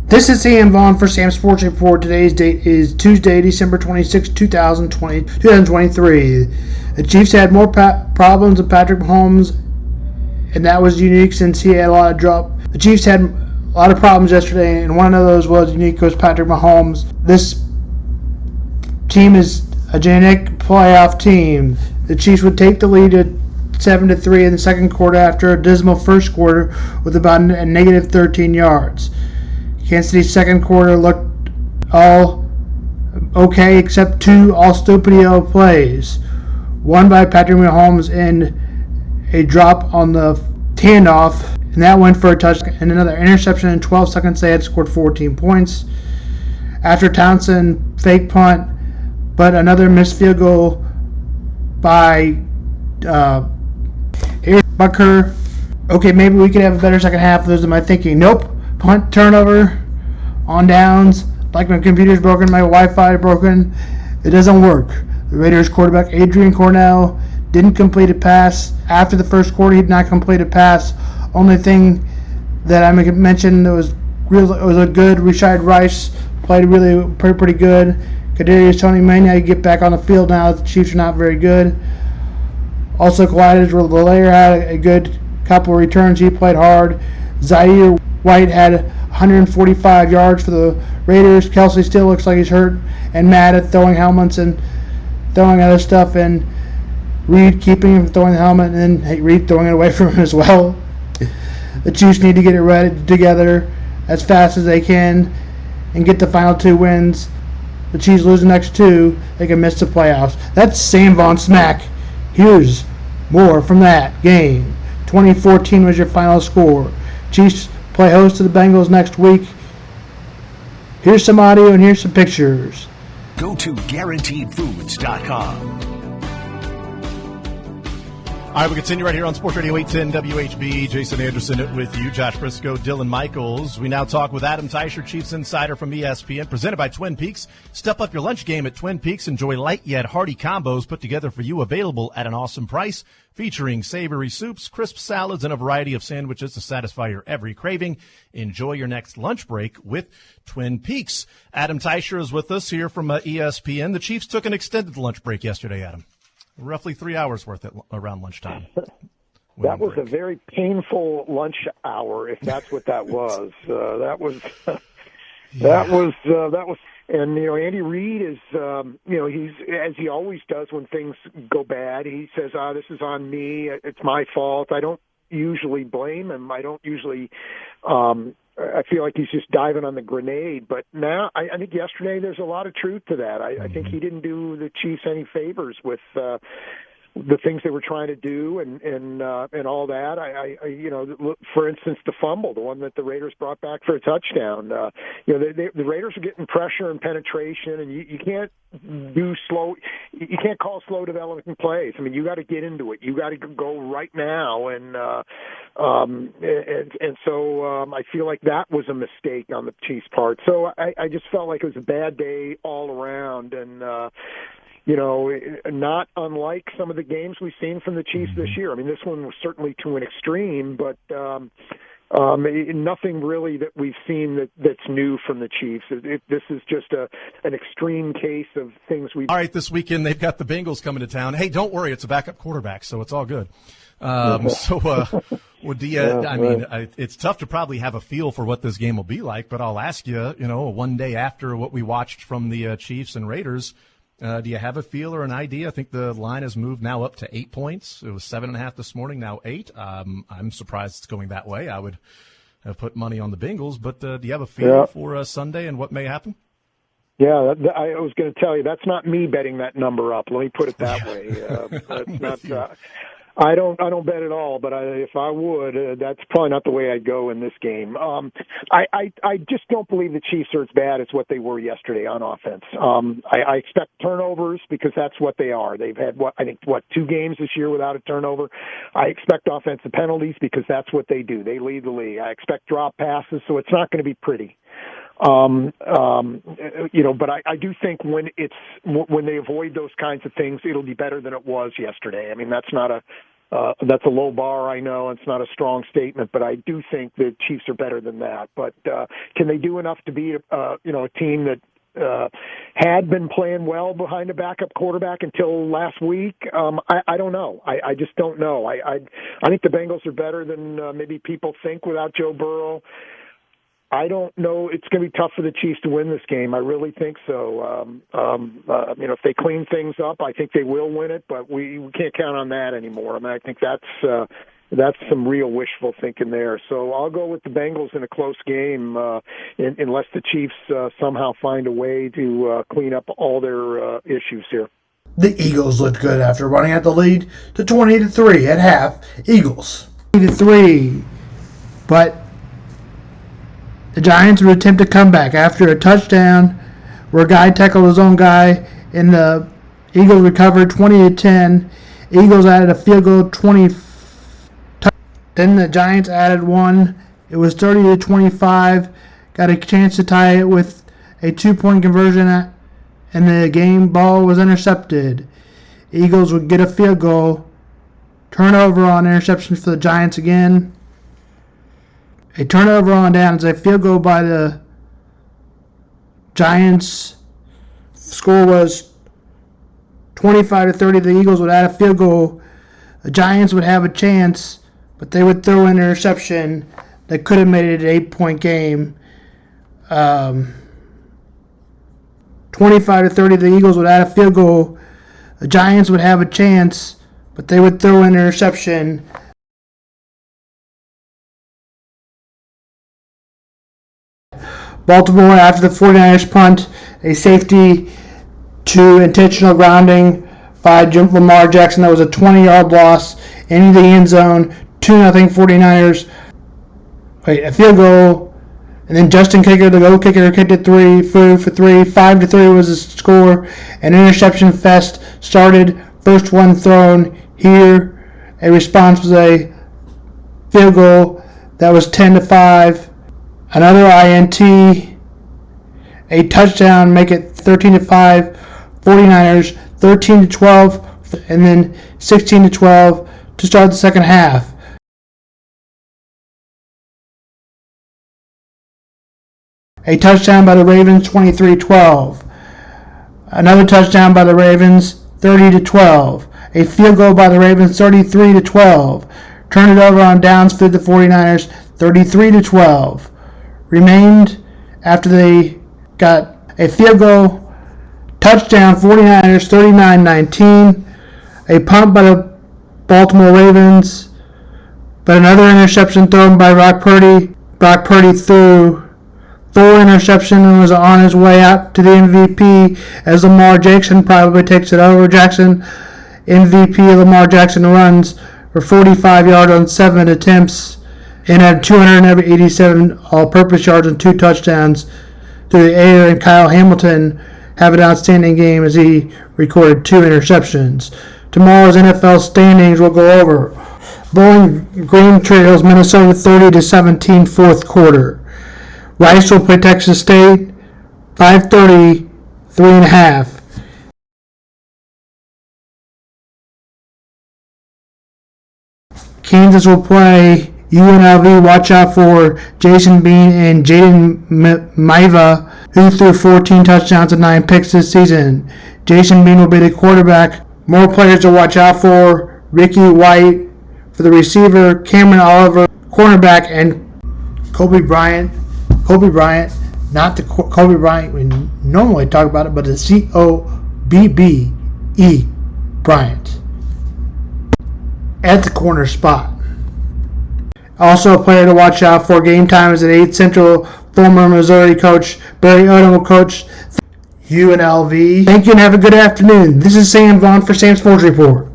This is Sam Vaughn for Sam Sports Report. Today's date is Tuesday, December 26, 2023. The Chiefs had more problems with Patrick Mahomes, and that was unique since he had a lot of drop. The Chiefs had a lot of problems yesterday, and one of those was unique was Patrick Mahomes. This team is a genetic playoff team. The Chiefs would take the lead at 7-3 in the second quarter after a dismal first quarter with about a negative 13 yards. Kansas City's second quarter looked all okay except two all-stupido plays. One by Patrick Mahomes and a drop on the handoff, and that went for a touchdown. And another interception in 12 seconds. They had scored 14 points. After Townsend fake punt, but another missed field goal by Bucker. Okay, maybe we could have a better second half. Those are my thinking. Nope. Punt, turnover, on downs. Like my computer's broken, my Wi-Fi broken. It doesn't work. The Raiders quarterback Adrian Cornell didn't complete a pass. After the first quarter, he did not complete a pass. Only thing that I mentioned that was a good. Rashad Rice played really pretty good. Kadarius Toney may now get back on the field now. The Chiefs are not very good. Also, Clyde Lair had a good couple of returns. He played hard. Zaire White had 145 yards for the Raiders. Kelsey still looks like he's hurt and mad at throwing helmets and throwing other stuff, and Reed keeping him from throwing the helmet, and then Reed throwing it away from him as well. The Chiefs need to get it ready together as fast as they can and get the final two wins. The Chiefs lose the next two, they can miss the playoffs. That's Sam Vaughn Smack. Here's more from that game. 2014 was your final score. Chiefs play host to the Bengals next week. Here's some audio and here's some pictures. Go to GuaranteedFoods.com. All right, we continue right here on Sports Radio 810 WHB. Jason Anderson with you, Josh Briscoe, Dylan Michaels. We now talk with Adam Teicher, Chiefs Insider from ESPN, presented by Twin Peaks. Step up your lunch game at Twin Peaks. Enjoy light yet hearty combos put together for you, available at an awesome price, featuring savory soups, crisp salads, and a variety of sandwiches to satisfy your every craving. Enjoy your next lunch break with Twin Peaks. Adam Teicher is with us here from ESPN. The Chiefs took an extended lunch break yesterday, Adam. Roughly 3 hours worth around lunchtime. That was a very painful lunch hour, if that's what that was. That was, and Andy Reid is, he's, as he always does when things go bad. He says, "This is on me. It's my fault." I don't usually blame him. I don't usually. I feel like he's just diving on the grenade. But now, I think yesterday there's a lot of truth to that. I think he didn't do the Chiefs any favors with the things they were trying to do and all that. For instance, the fumble, the one that the Raiders brought back for a touchdown. The Raiders are getting pressure and penetration, and you can't do slow. You can't call slow development plays. I mean, you got to get into it. You got to go right now, and so I feel like that was a mistake on the Chiefs' part. So I just felt like it was a bad day all around, and not unlike some of the games we've seen from the Chiefs this year. I mean, this one was certainly to an extreme, but nothing really that we've seen that's new from the Chiefs. This is just an extreme case of things we've... All right, this weekend they've got the Bengals coming to town. Hey, don't worry, it's a backup quarterback, so it's all good. It's tough to probably have a feel for what this game will be like, but I'll ask you, one day after what we watched from the Chiefs and Raiders, do you have a feel or an idea? I think the line has moved now up to 8 points. It was 7.5 this morning, now 8. I'm surprised it's going that way. I would have put money on the Bengals, but do you have a feel for Sunday and what may happen? Yeah, I was going to tell you, that's not me betting that number up. Let me put it that way. That's not. I don't bet at all, but if I would, that's probably not the way I'd go in this game. I just don't believe the Chiefs are as bad as what they were yesterday on offense. I expect turnovers because that's what they are. They've had 2 games this year without a turnover. I expect offensive penalties because that's what they do. They lead the league. I expect drop passes, so it's not going to be pretty. But I do think when they avoid those kinds of things, it'll be better than it was yesterday. I mean, that's not a That's a low bar, I know. It's not a strong statement, but I do think the Chiefs are better than that. But can they do enough to beat a team that had been playing well behind a backup quarterback until last week? I don't know. I just don't know. I think the Bengals are better than maybe people think without Joe Burrow. I don't know. It's going to be tough for the Chiefs to win this game. I really think so. If they clean things up, I think they will win it, but we can't count on that anymore. I mean, I think that's some real wishful thinking there. So I'll go with the Bengals in a close game, unless the Chiefs somehow find a way to clean up all their issues here. The Eagles looked good after running out the lead to 20-3 at half. Eagles 20-3, but the Giants would attempt a comeback after a touchdown where a guy tackled his own guy, and the Eagles recovered 20-10. Eagles added a field goal 20. Then the Giants added one. It was 30-25. Got a chance to tie it with a 2-point conversion, and the game ball was intercepted. Eagles would get a field goal. Turnover on interceptions for the Giants again. A turnover on downs, a field goal by the Giants. Score was 25-30. The Eagles would add a field goal. The Giants would have a chance, but they would throw an interception that could have made it an 8-point game. 25-30. The Eagles would add a field goal. The Giants would have a chance, but they would throw an interception. Baltimore, after the 49ers punt, a safety to intentional grounding by Lamar Jackson. That was a 20-yard loss into the end zone. 2-0 49ers. A field goal. And then Justin Kicker, the goal kicker, kicked it 3 for 3. 5-3 was the score. An interception fest started. First one thrown here. A response was a field goal that was 10-5. Another INT, a touchdown, make it 13-5. 49ers 13-12, and then 16-12 to start the second half. A touchdown by the Ravens, 23-12. Another touchdown by the Ravens, 30-12. A field goal by the Ravens, 33-12. Turn it over on downs for the 49ers, 33-12. Remained after they got a field goal, touchdown 49ers 39-19, a punt by the Baltimore Ravens, but another interception thrown by Brock Purdy. Brock Purdy threw 4 interceptions and was on his way out to the MVP as Lamar Jackson probably takes it over. MVP Lamar Jackson runs for 45 yards on 7 attempts and had 287 all-purpose yards and 2 touchdowns through the air, and Kyle Hamilton have an outstanding game as he recorded 2 interceptions. Tomorrow's NFL standings will go over. Bowling Green trails Minnesota 30-17 fourth quarter. Rice will play Texas State 5:30, 3.5. Kansas will play UNLV. Watch out for Jason Bean and Jaden Maiva, who threw 14 touchdowns and 9 picks this season. Jason Bean will be the quarterback. More players to watch out for: Ricky White for the receiver, Cameron Oliver, cornerback, and Kobe Bryant. Kobe Bryant, not the Kobe Bryant we normally talk about it, but the C-O-B-B-E Bryant at the corner spot. Also a player to watch out for. Game time is at 8 Central. Former Missouri coach Barry Odom will coach UNLV. Thank you and have a good afternoon. This is Sam Vaughn for Sam's Sports Report.